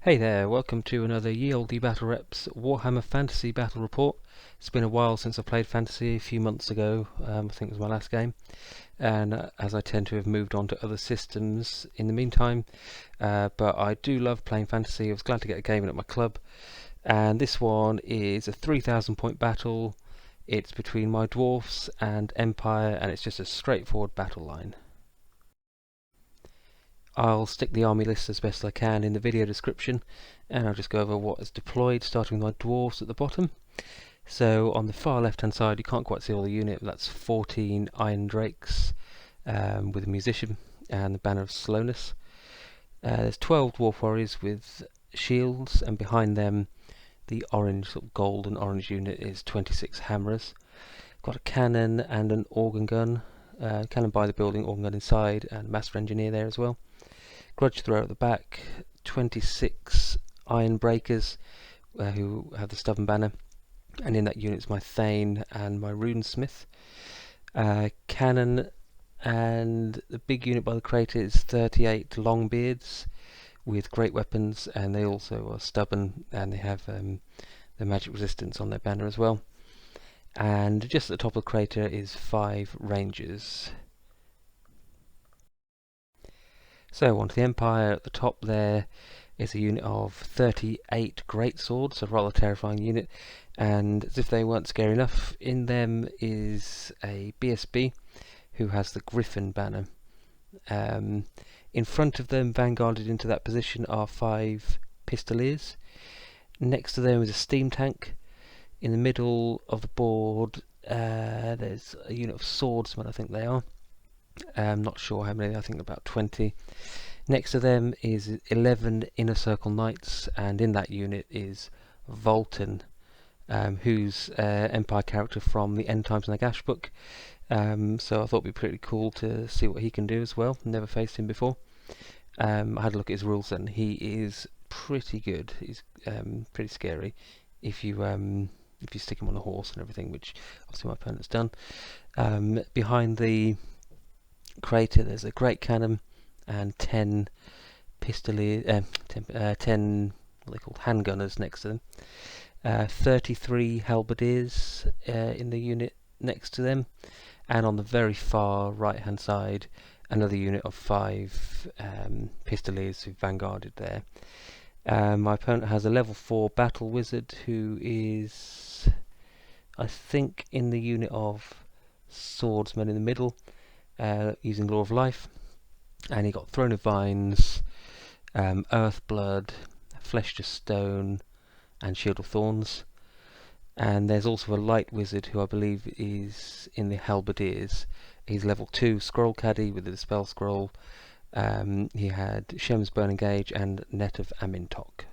Hey there, welcome to another Ye Olde Battle Reps Warhammer Fantasy Battle Report. It's been a while since I played Fantasy, a few months ago, I think it was my last game, and as I tend to have moved on to other systems in the meantime, but I do love playing Fantasy. I was glad to get a game in at my club, and this one is a 3,000 point battle. It's between my Dwarfs and Empire, and it's just a straightforward battle line. I'll stick the army list as best I can in the video description, and I'll just go over what is deployed, starting with my dwarves at the bottom. So on the far left hand side, you can't quite see all the unit, but that's 14 Irondrakes with a musician and the banner of Slowness. There's 12 Dwarf Warriors with shields, and behind them the orange, sort of gold and orange unit is 26 Hammerers. Got a cannon and an organ gun. Cannon by the building, organ gun inside, and Master Engineer there as well. Grudge thrower at the back, 26 Ironbreakers who have the stubborn banner, and in that unit is my Thane and my Runesmith. Cannon and the big unit by the crater is 38 Longbeards with great weapons, and they also are stubborn and they have the magic resistance on their banner as well. And just at the top of the crater is 5 Rangers. So on to the Empire. At the top there is a unit of 38 greatswords, a rather terrifying unit, and as if they weren't scary enough, in them is a BSB who has the Griffon banner. In front of them, vanguarded into that position, are 5 Pistoliers. Next to them is a steam tank. In the middle of the board there's a unit of swordsmen, I think they are. I'm not sure how many, I think about 20. Next to them is 11 Inner Circle Knights, and in that unit is Valten, who's Empire character from the End Times Nagash book. So I thought it'd be pretty cool to see what he can do as well. Never faced him before. I had a look at his rules and he is pretty good. He's pretty scary if you stick him on a horse and everything, which obviously my opponent's done. Behind the crater there's a great cannon and 10 Pistoliers, 10 what are they called, Handgunners next to them. 33 Halberders in the unit next to them, and on the very far right hand side another unit of 5 Pistoliers who've vanguarded there. My opponent has a level 4 battle wizard who is, I think, in the unit of swordsmen in the middle, using Law of Life, and he got Throne of Vines, Earth Blood, Flesh to Stone, and Shield of Thorns. And there's also a light wizard who I believe is in the Halberders. He's level 2 Scroll Caddy with the Dispel Scroll. He had Shem's Burning Gauge and Net of Amintok.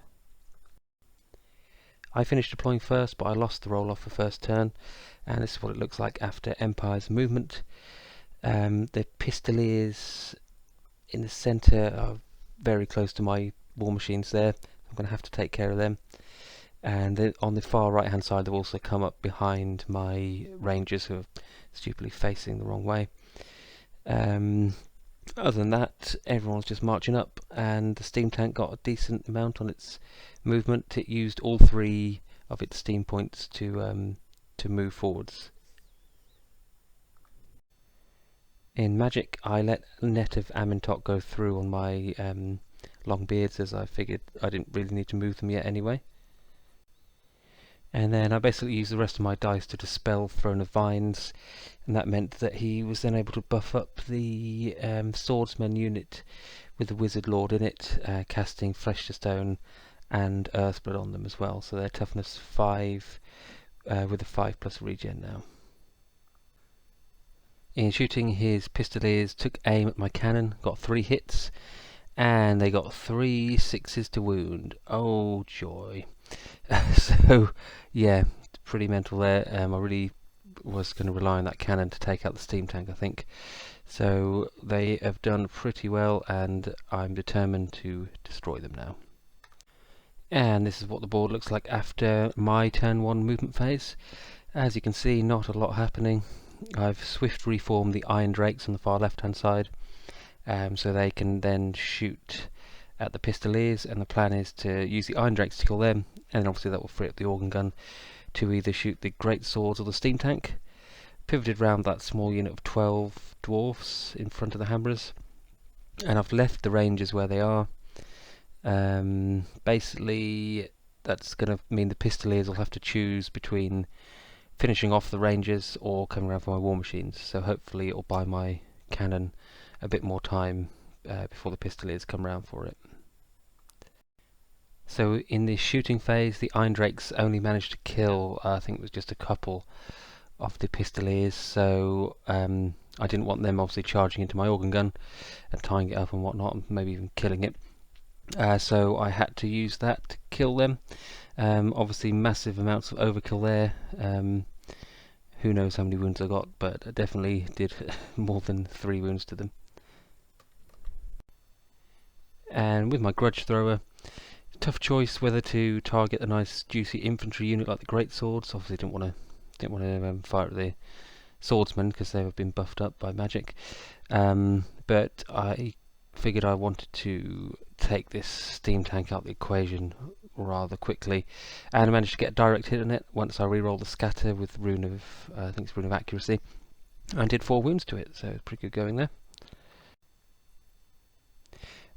I finished deploying first, but I lost the roll off the first turn, and this is what it looks like after Empire's movement. The Pistoliers in the centre are very close to my war machines there. I'm going to have to take care of them. And on the far right hand side they've also come up behind my Rangers, who are stupidly facing the wrong way. Other than that, everyone's just marching up, and the steam tank got a decent amount on its movement. It used all 3 of its steam points to move forwards. In Magic, I let Net of Amintok go through on my Longbeards, as I figured I didn't really need to move them yet anyway. And then I basically used the rest of my dice to dispel Throne of Vines, and that meant that he was then able to buff up the swordsman unit with the Wizard Lord in it, casting Flesh to Stone and Earthblood on them as well. So they're toughness 5 with a 5+ regen now. In shooting, his Pistoliers took aim at my cannon, got 3 hits, and they got 3 6s to wound. Oh joy. So yeah, pretty mental there. I really was going to rely on that cannon to take out the steam tank, I think. So they have done pretty well, and I'm determined to destroy them now. And this is what the board looks like after my turn 1 movement phase. As you can see, not a lot happening. I've swift reformed the Irondrakes on the far left hand side, so they can then shoot at the Pistoliers, and the plan is to use the Irondrakes to kill them, and then obviously that will free up the organ gun to either shoot the great swords or the steam tank. Pivoted round that small unit of 12 dwarfs in front of the Halberders, and I've left the rangers where they are. Basically, that's going to mean the Pistoliers will have to choose between finishing off the rangers or coming around for my war machines, so hopefully it'll buy my cannon a bit more time before the Pistoliers come around for it. So in the shooting phase, the Irondrakes only managed to kill, I think it was just a couple of the Pistoliers, so I didn't want them obviously charging into my organ gun and tying it up and whatnot, and maybe even killing it. So I had to use that to kill them. Obviously massive amounts of overkill there. Who knows how many wounds I got, but I definitely did more than 3 wounds to them. And with my Grudge thrower, tough choice whether to target a nice juicy infantry unit like the great swords. Obviously didn't want to fire at the swordsmen because they have been buffed up by magic. But I figured I wanted to take this steam tank out of the equation rather quickly, and I managed to get a direct hit on it once I re-rolled the scatter with Rune of I think it's Rune of Accuracy, and did 4 wounds to it, so it's pretty good going there.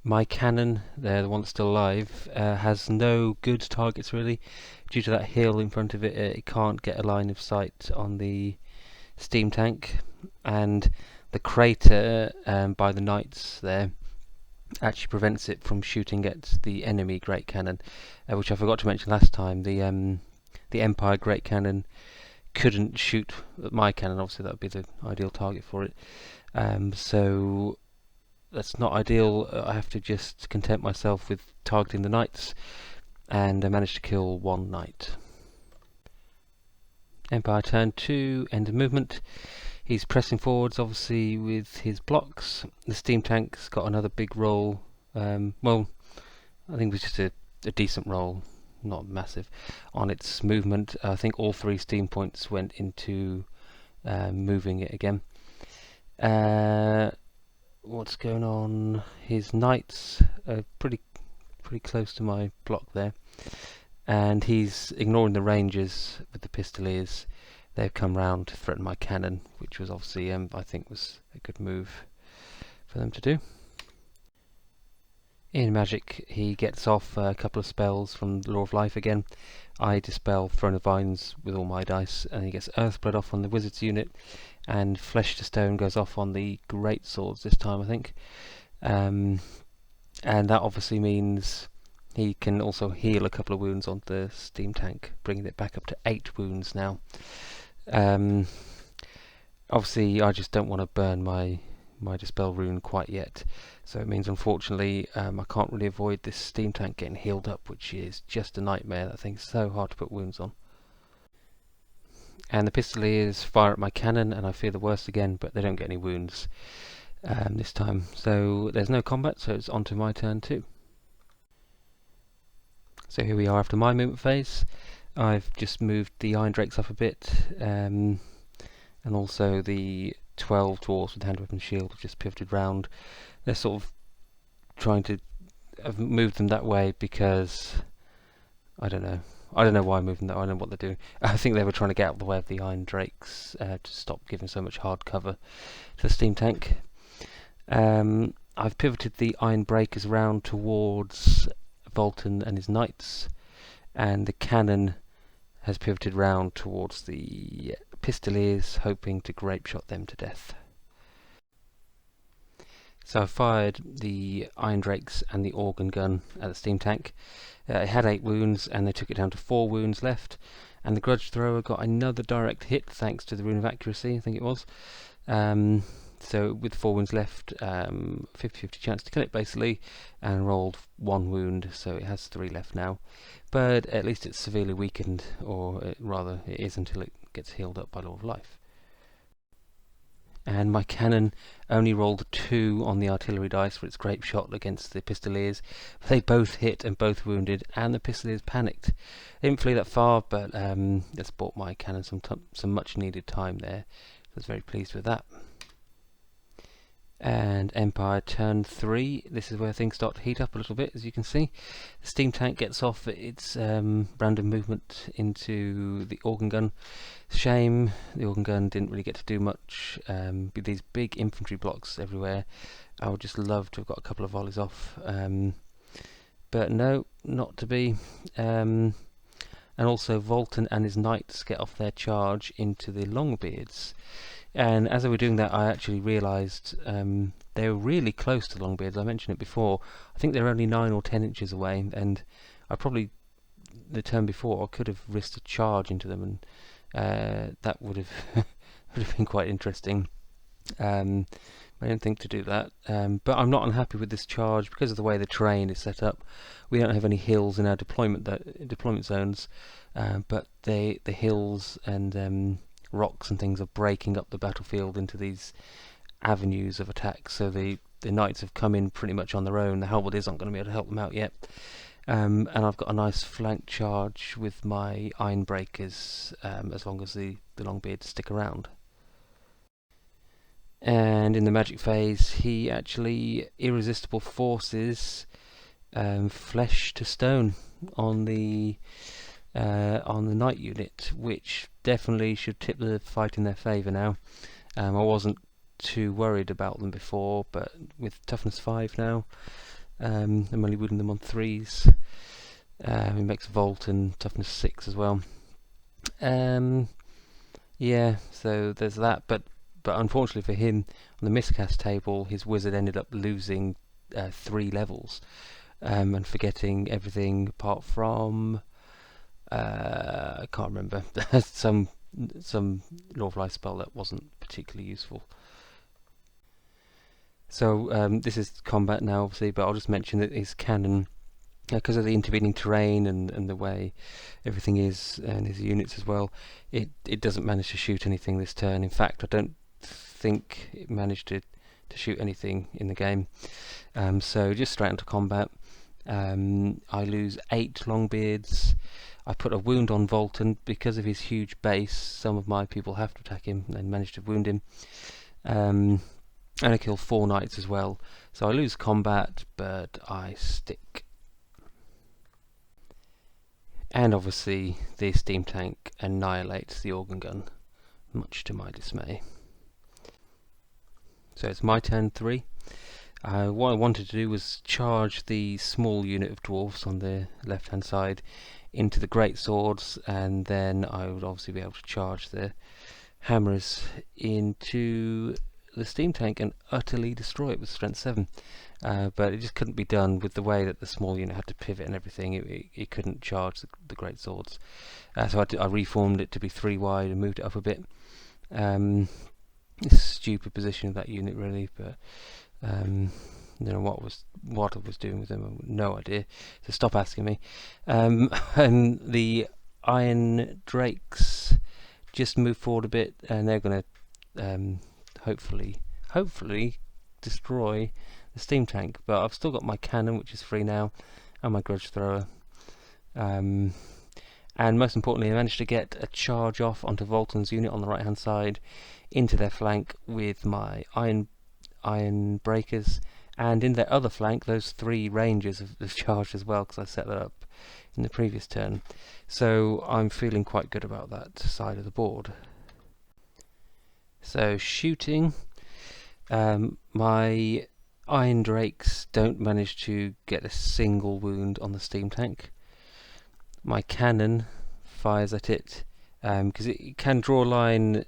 My cannon, the one that's still alive, has no good targets really. Due to that hill in front of it, it can't get a line of sight on the steam tank, and the crater by the knights there actually prevents it from shooting at the enemy great cannon, which I forgot to mention last time. The Empire great cannon couldn't shoot at my cannon. Obviously that would be the ideal target for it, so that's not ideal. I have to just content myself with targeting the knights, and I managed to kill 1 knight. Empire turn 2, end of movement. He's pressing forwards obviously with his blocks. The steam tank's got another big roll. Well, I think it was just a decent roll, not massive, on its movement. I think all 3 steam points went into moving it again. What's going on? His knights are pretty close to my block there, and he's ignoring the rangers with the Pistoliers. They've come round to threaten my cannon, which was obviously I think was a good move for them to do. In Magic, he gets off a couple of spells from Law of Life again. I dispel Throne of Vines with all my dice, and he gets Earthblood off on the Wizard's unit, and Flesh to Stone goes off on the Great Swords this time, I think. And that obviously means he can also heal a couple of wounds on the steam tank, bringing it back up to 8 wounds now. Obviously I just don't want to burn my dispel rune quite yet, so it means unfortunately I can't really avoid this steam tank getting healed up, which is just a nightmare. That thing's so hard to put wounds on. And the Pistoliers fire at my cannon, and I fear the worst again, but they don't get any wounds this time, so there's no combat, so it's on to my turn too. So here we are after my movement phase. I've just moved the Irondrakes up a bit, and also the 12 dwarfs with hand weapon shield have just pivoted round. They're sort of trying to have moved them that way because I don't know why I moved them that way. I don't know what they're doing. I think they were trying to get out of the way of the Irondrakes to stop giving so much hard cover to the steam tank. I've pivoted the Ironbreakers round towards Valten and his knights, and the cannon has pivoted round towards the Pistoliers, hoping to grape shot them to death. So I fired the Irondrakes and the organ gun at the steam tank. It had 8 wounds, and they took it down to 4 wounds left, and the Grudge thrower got another direct hit thanks to the Rune of Accuracy, I think it was. So with 4 wounds left, 50-50 chance to kill it basically, and rolled 1 wound, so it has 3 left now. But at least it's severely weakened, or rather it is until it gets healed up by Law of Life. And my cannon only rolled 2 on the artillery dice for its grape shot against the Pistoliers. They both hit and both wounded, and the Pistoliers panicked. They didn't flee that far, but that's bought my cannon some much needed time there. So I was very pleased with that. And Empire turn 3. This is where things start to heat up a little bit, as you can see. The steam tank gets off its random movement into the organ gun. Shame, the organ gun didn't really get to do much. With these big infantry blocks everywhere, I would just love to have got a couple of volleys off. But no, not to be. And also Valten and his knights get off their charge into the Longbeards. And as they were doing that, I actually realised they were really close to Longbeards. I mentioned it before. I think they're only 9 or 10 inches away, and I probably, the turn before, I could have risked a charge into them, and that would have would have been quite interesting. I didn't think to do that, but I'm not unhappy with this charge because of the way the terrain is set up. We don't have any hills in our deployment zones, but the hills and rocks and things are breaking up the battlefield into these avenues of attack, so the knights have come in pretty much on their own. The Halberders aren't going to be able to help them out yet, and I've got a nice flank charge with my Ironbreakers, as long as the Longbeards stick around. And in the magic phase, he actually irresistible forces flesh to stone on the knight unit, which definitely should tip the fight in their favour now. I wasn't too worried about them before, but with toughness 5 now, I'm only wounding them on 3s. He makes Valten toughness 6 as well. Yeah, so there's that, but unfortunately for him, on the miscast table, his wizard ended up losing 3 levels, and forgetting everything apart from I can't remember some lawful life spell that wasn't particularly useful. So this is combat now, obviously, but I'll just mention that his cannon, because of the intervening terrain and the way everything is, and his units as well, it doesn't manage to shoot anything this turn. In fact, I don't think it managed to shoot anything in the game. So just straight into combat. I lose 8 Longbeards. I put a wound on Valten because of his huge base. Some of my people have to attack him and manage to wound him. And I kill 4 knights as well. So I lose combat, but I stick. And obviously the steam tank annihilates the organ gun, much to my dismay. So it's my turn 3. What I wanted to do was charge the small unit of dwarfs on the left hand side into the great swords, and then I would obviously be able to charge the hammers into the steam tank and utterly destroy it with strength 7. But it just couldn't be done with the way that the small unit had to pivot and everything. It couldn't charge the great swords, so I reformed it to be 3 wide and moved it up a bit. Stupid position of that unit, really, but I don't know what I was doing with them. I have no idea, so stop asking me. And the Irondrakes just moved forward a bit, and they're going to hopefully destroy the steam tank. But I've still got my cannon, which is free now, and my grudge thrower. And most importantly, I managed to get a charge off onto Valten's unit on the right hand side into their flank with my Ironbreakers, and in their other flank those 3 rangers have charged as well, because I set that up in the previous turn. So I'm feeling quite good about that side of the board. So shooting, my Irondrakes don't manage to get a single wound on the steam tank. My cannon fires at it because it can draw a line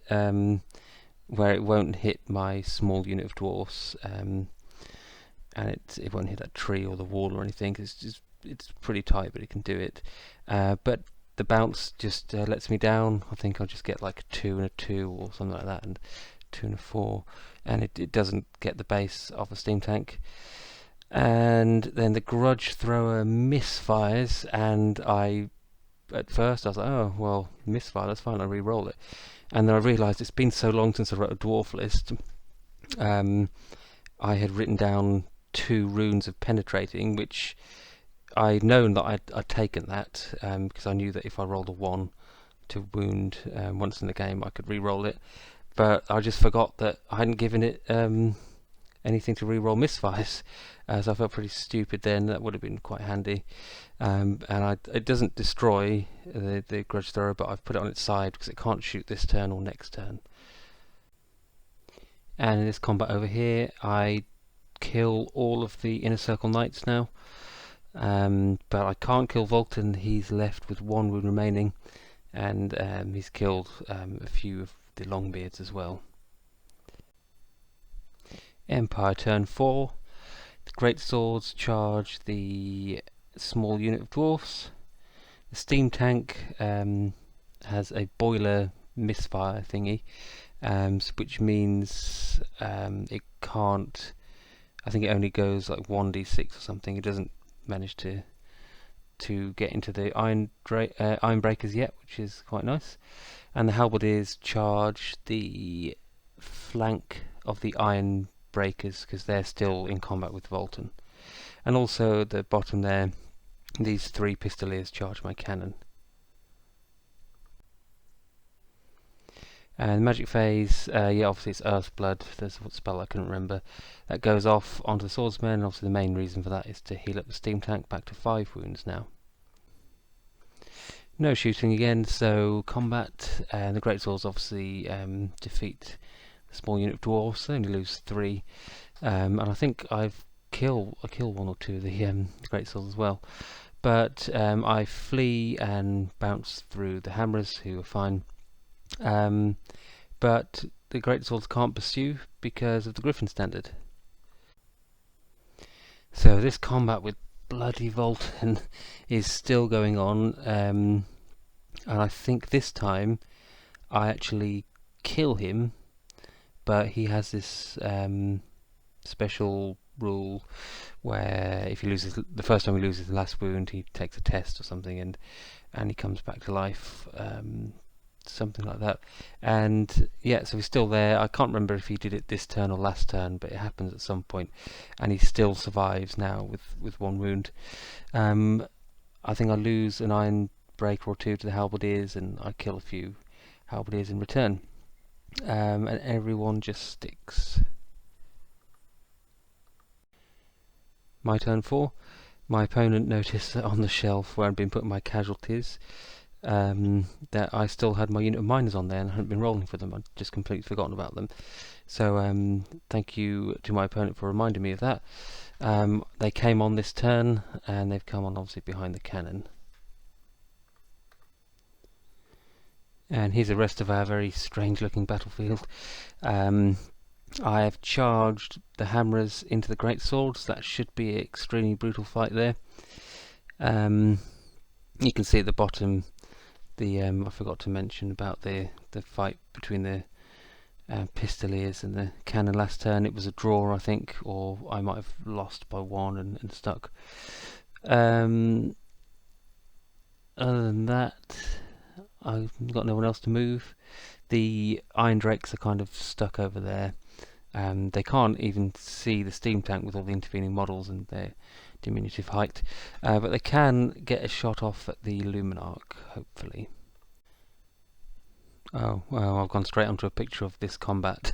where it won't hit my small unit of dwarfs, and it won't hit that tree or the wall or anything. It's pretty tight, but it can do it. But the bounce just lets me down. I think I'll just get like a 2 and a 2 or something like that, and 2 and a 4, and it doesn't get the base of a steam tank. And then the grudge thrower misfires, and at first I was like, oh well, misfire, that's fine, I'll re-roll it. And then I realised it's been so long since I wrote a dwarf list. I had written down 2 runes of penetrating, which I'd known that I'd taken that, because I knew that if I rolled a 1 to wound once in the game, I could re-roll it. But I just forgot that I hadn't given it anything to reroll misfires. So I felt pretty stupid then. That would have been quite handy. It doesn't destroy the Grudge Thrower, but I've put it on its side because it can't shoot this turn or next turn. And in this combat over here, I kill all of the Inner Circle Knights now. But I can't kill Valten. He's left with 1 wound remaining, and he's killed a few of the Longbeards as well. Empire turn 4. The Great Swords charge the small unit of Dwarfs. The Steam Tank has a boiler misfire thingy, which means it can't. I think it only goes like 1d6 or something. It doesn't manage to get into the Ironbreakers yet, which is quite nice. And the Halberders charge the flank of the Ironbreakers because they're still in combat with Valten. And also at the bottom there, these 3 Pistoliers charge my cannon. And magic phase, yeah, obviously it's Earthblood. There's a spell I couldn't remember. That goes off onto the swordsman, and obviously the main reason for that is to heal up the steam tank back to 5 wounds now. No shooting again, so combat, and the great swords obviously defeat the small unit of dwarves. They only lose 3, and I think I kill 1 or 2 of the great swords as well. But I flee and bounce through the hammers, who are fine. But the great swords can't pursue because of the Griffon Standard. So this combat with bloody Valten is still going on, and I think this time I actually kill him, but he has this special rule where if he loses the first time he loses the last wound, he takes a test or something, and he comes back to life. Something like that. And yeah, so he's still there. I can't remember if he did it this turn or last turn, but it happens at some point, and he still survives now with 1 wound. I think I lose an Ironbreaker or 2 to the Halberders, and I kill a few Halberders in return. And everyone just sticks. My turn 4. My opponent noticed that on the shelf where I'd been putting my casualties, that I still had my unit of miners on there and I hadn't been rolling for them. I'd just completely forgotten about them. So thank you to my opponent for reminding me of that. They came on this turn, and they've come on obviously behind the cannon. And here's the rest of our very strange looking battlefield. I have charged the hammerers into the great swords. That should be an extremely brutal fight there. You can see at the bottom I forgot to mention about the fight between the Pistoliers and the cannon last turn. It was a draw, I think, or I might have lost by 1 and stuck. Other than that, I've got no one else to move. The Irondrakes are kind of stuck over there. They can't even see the steam tank with all the intervening models and their diminutive height, but they can get a shot off at the Luminarch, hopefully. Oh, well, I've gone straight onto a picture of this combat.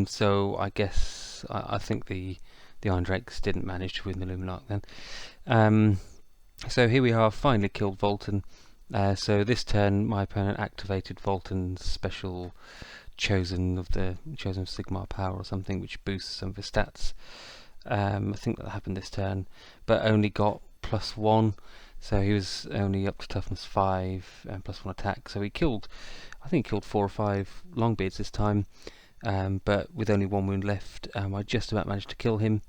So I guess I think the Irondrakes didn't manage to win the Luminarch then. So here we are, finally killed Valten. So this turn my opponent activated Valten's special chosen of Sigmar power or something, which boosts some of his stats. I think that happened this turn, but only got +1, so he was only up to toughness 5 and +1 attack. So he killed, I think he killed 4 or 5 Longbeards this time, but with only 1 wound left, I just about managed to kill him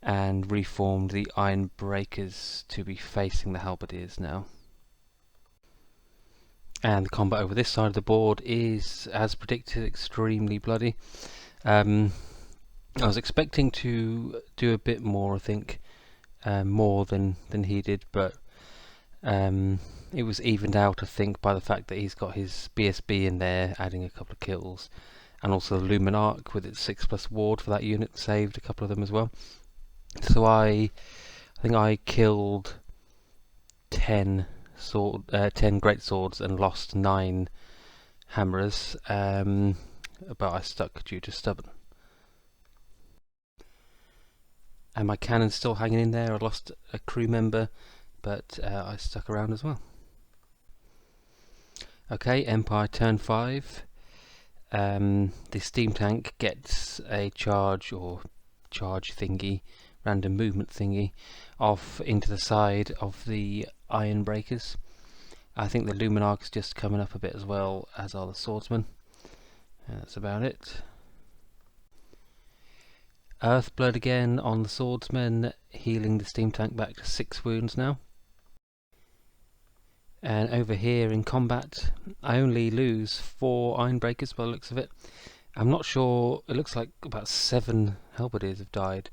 and reformed the Ironbreakers to be facing the Halberders now. And the combat over this side of the board is, as predicted, extremely bloody. I was expecting to do a bit more, I think, more than he did, but it was evened out, I think, by the fact that he's got his BSB in there, adding a couple of kills, and also the Luminarch with its 6+ ward for that unit saved a couple of them as well. So I think I killed 10 great swords and lost 9 hammerers, but I stuck due to stubborn. And my cannon's still hanging in there. I lost a crew member, but I stuck around as well. Okay, Empire turn 5. The steam tank gets a charge or charge thingy, random movement thingy, off into the side of the Ironbreakers. I think the Luminarch's just coming up a bit as well, as are the swordsmen. And that's about it. Earthblood again on the swordsmen, healing the steam tank back to 6 wounds now. And over here in combat, I only lose 4 Ironbreakers by the looks of it. I'm not sure, it looks like about 7 Halberders have died.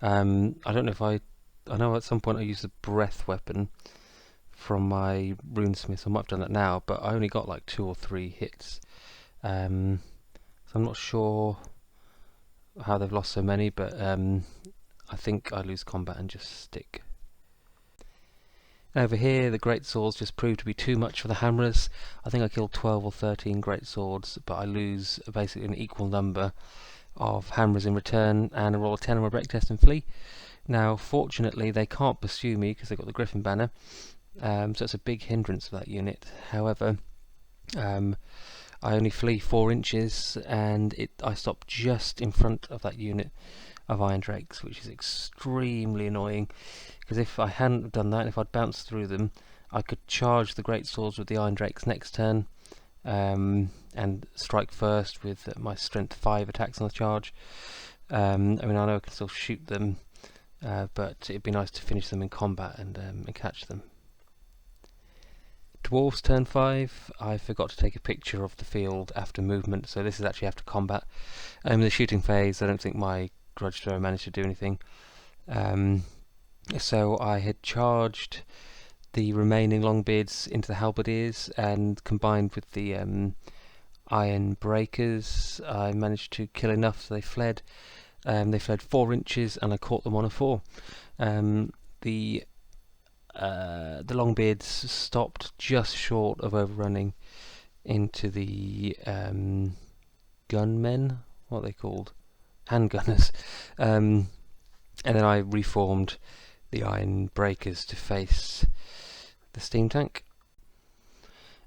I don't know if I know at some point I used the breath weapon from my Runesmith. I might have done that now, but I only got like 2 or 3 hits. So I'm not sure how they've lost so many, but I think I lose combat and just stick. Over here, the great swords just proved to be too much for the hammerers. I think I killed 12 or 13 great swords, but I lose basically an equal number of hammerers in return, and I roll a 10 on my break test and flee. Now, fortunately, they can't pursue me because they've got the Griffon banner, so it's a big hindrance for that unit. However, I only flee 4 inches, and I stop just in front of that unit of Irondrakes, which is extremely annoying, because if I hadn't done that, if I'd bounced through them, I could charge the great swords with the Irondrakes next turn, and strike first with my strength 5 attacks on the charge. I mean, I know I can still shoot them, but it'd be nice to finish them in combat and catch them. Dwarfs turn 5. I forgot to take a picture of the field after movement, so this is actually after combat. In the shooting phase, I don't think my Grudge thrower managed to do anything. So I had charged the remaining Longbeards into the Halberders, and combined with the Ironbreakers, I managed to kill enough so they fled. They fled 4 inches, and I caught them on a 4. The Longbeards stopped just short of overrunning into the gunmen. What are they called? Handgunners. And then I reformed the Ironbreakers to face the steam tank.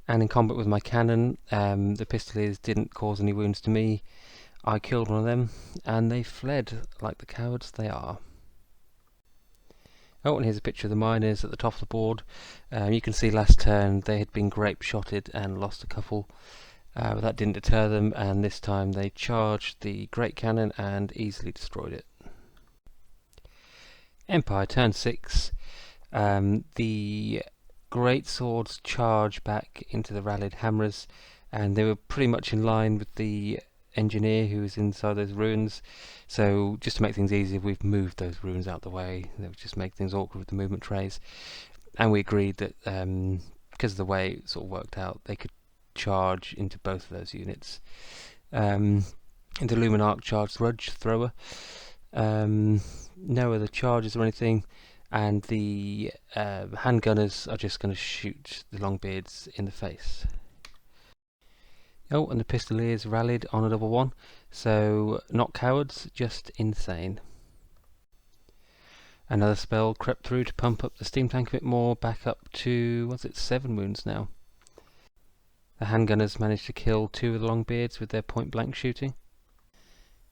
And in combat with my cannon, the Pistoliers didn't cause any wounds to me. I killed one of them, and they fled like the cowards they are. Oh, and here's a picture of the miners at the top of the board. You can see last turn they had been grape-shotted and lost a couple, but that didn't deter them, and this time they charged the great cannon and easily destroyed it. Empire turn 6. The great swords charge back into the rallied hammerers, and they were pretty much in line with the engineer who was inside those ruins. So just to make things easier, we've moved those ruins out the way. That would just make things awkward with the movement trays, and we agreed that because of the way it sort of worked out, they could charge into both of those units. The Luminarch charged Grudge thrower. No other charges or anything, and the handgunners are just going to shoot the Longbeards in the face. Oh, and the Pistoliers rallied on a double 1, so not cowards, just insane. Another spell crept through to pump up the steam tank a bit more, back up to, what's it, 7 wounds now. The handgunners managed to kill 2 of the Longbeards with their point-blank shooting.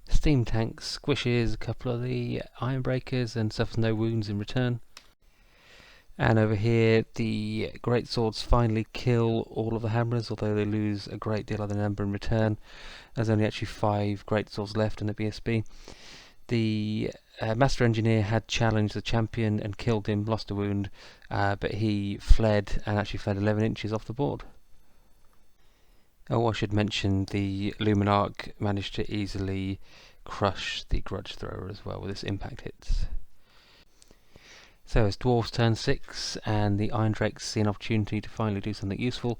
The steam tank squishes a couple of the Ironbreakers and suffers no wounds in return. And over here, the great swords finally kill all of the hammerers, although they lose a great deal of the number in return. There's only actually 5 great swords left in the BSB. The Master Engineer had challenged the champion and killed him, lost a wound, but he fled, and actually fled 11 inches off the board. Oh, I should mention the Luminarch managed to easily crush the Grudge thrower as well with its impact hits. So it's Dwarfs turn 6, and the Irondrakes see an opportunity to finally do something useful.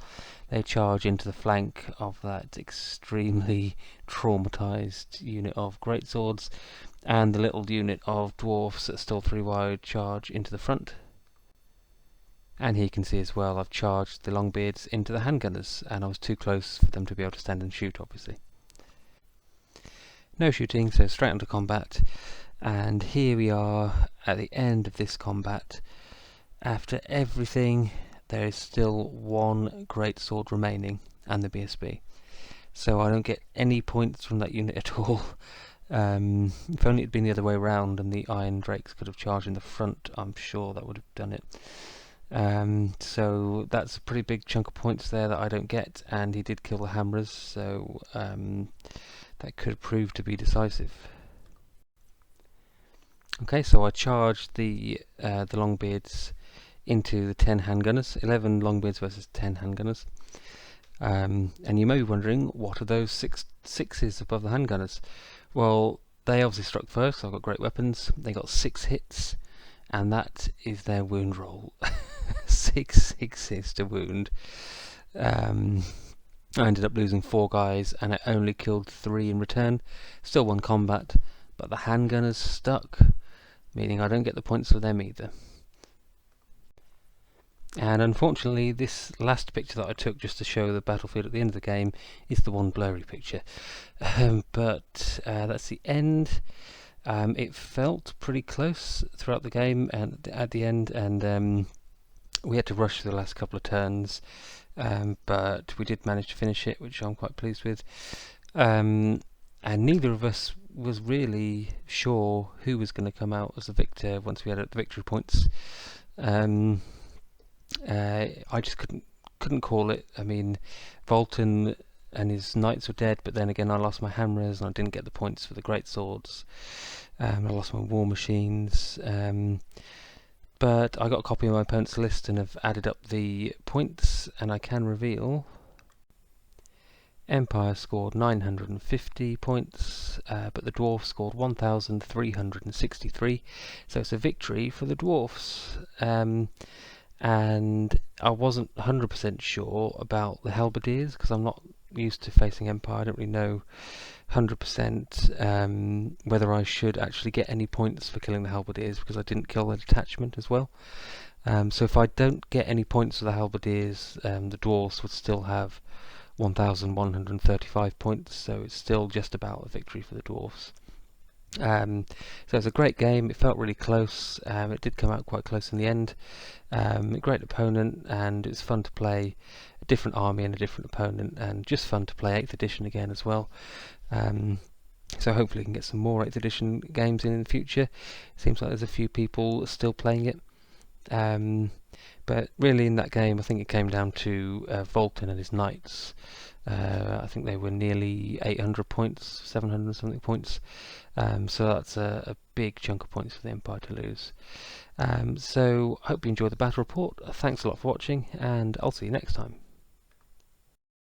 They charge into the flank of that extremely traumatized unit of greatswords, and the little unit of dwarfs that still 3 wide charge into the front. And here you can see as well, I've charged the Longbeards into the handgunners, and I was too close for them to be able to stand and shoot, obviously. No shooting, so straight onto combat. And here we are at the end of this combat. After everything, there is still one greatsword remaining, and the BSB. So I don't get any points from that unit at all. If only it had been the other way around and the Irondrakes could have charged in the front, I'm sure that would have done it. So that's a pretty big chunk of points there that I don't get, and he did kill the Hammerers, so that could prove to be decisive. Okay, so I charged the Longbeards into the 10 Handgunners, 11 Longbeards versus 10 Handgunners. And you may be wondering, what are those sixes above the Handgunners? Well, they obviously struck first, so I've got great weapons. They got 6 hits, and that is their wound roll. 6 sixes to wound. I ended up losing 4 guys, and I only killed 3 in return. Still won combat, but the Handgunners stuck, meaning I don't get the points for them either. And unfortunately, this last picture that I took just to show the battlefield at the end of the game is the one blurry picture. But that's the end. It felt pretty close throughout the game and at the end, and we had to rush through the last couple of turns, but we did manage to finish it, which I'm quite pleased with. And neither of us was really sure who was going to come out as the victor once we had the victory points. I just couldn't call it. I mean, Valten and his knights were dead, but then again I lost my Hammerers and I didn't get the points for the great swords. I lost my war machines, but I got a copy of my opponent's list and have added up the points, and I can reveal Empire scored 950 points, but the Dwarfs scored 1,363, so it's a victory for the Dwarfs. And I wasn't 100% sure about the Halberders, because I'm not used to facing Empire. I don't really know 100% whether I should actually get any points for killing the Halberders, because I didn't kill the detachment as well. So if I don't get any points for the Halberders, the Dwarfs would still have 1,135 points, so it's still just about a victory for the Dwarfs. So it was a great game. It felt really close. It did come out quite close in the end. A great opponent, and it's fun to play a different army and a different opponent, and just fun to play 8th edition again as well. So hopefully we can get some more 8th edition games in the future. It seems like there's a few people still playing it. But really in that game I think it came down to Valten and his knights. I think they were nearly 800 points, 700 something points. So that's a big chunk of points for the Empire to lose. So I hope you enjoyed the battle report. Thanks a lot for watching, and I'll see you next time.